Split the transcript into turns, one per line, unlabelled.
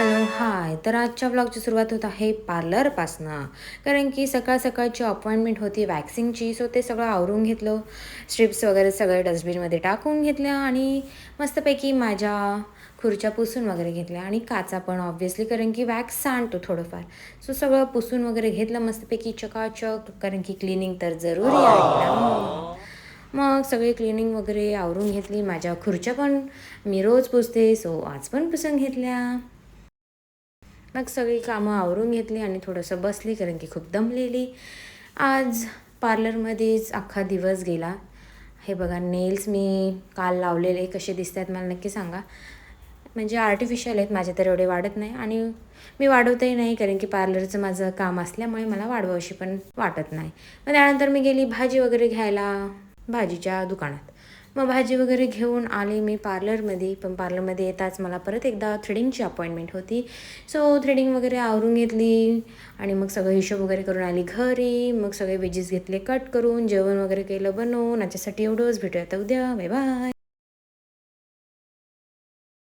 Hello, हाय. तर आजच्या व्लॉगची सुरुवात होत आहे पार्लरपासनं. कारण की सकाळची अपॉइंटमेंट होती वॅक्सिंगची. सो ते सगळं आवरून घेतलं. स्ट्रिप्स वगैरे सगळे डस्टबिनमध्ये टाकून घेतल्या आणि मस्तपैकी माझ्या खुर्च्या पुसून वगैरे घेतल्या आणि काचा पण ऑब्व्हियसली कारण की वॅक्स सांडतो थोडंफार. सो सगळं पुसून वगैरे घेतलं मस्तपैकी चकाचक कारण की क्लिनिंग तर जरुरी आहे ना. मग सगळी क्लिनिंग वगैरे आवरून घेतली. माझ्या खुर्च्या पण मी रोज पुसते, सो आज पण पुसून घेतल्या. मग सगळी कामं आवरून घेतली आणि थोडंसं बसली कारण की खूप दमलेली. आज पार्लरमध्येच अख्खा दिवस गेला. हे बघा नेल्स मी काल लावलेले कसे दिसत आहेत मला नक्की सांगा. म्हणजे आर्टिफिशियल आहेत, माझे तर एवढे वाढत नाही आणि मी वाढवतही नाही कारण की पार्लरचं माझं काम असल्यामुळे मला वाढवावीशी पण वाटत नाही. मग त्यानंतर मी गेली भाजी वगैरे घ्यायला भाजीच्या दुकानात. मग भाजी वगैरे घेऊन आले मी पार्लरमध्ये. पण पार्लरमध्ये येताच मला परत एकदा थ्रेडिंगची अपॉइंटमेंट होती. सो थ्रेडिंग वगैरे आवरून घेतली आणि मग सगळं हिशोब वगैरे करून आली घरी. मग सगळे वेजेस घेतले कट करून, जेवण वगैरे केलं बनवून. याच्यासाठी एवढंच. भेटूया आता उद्या. Bye bye.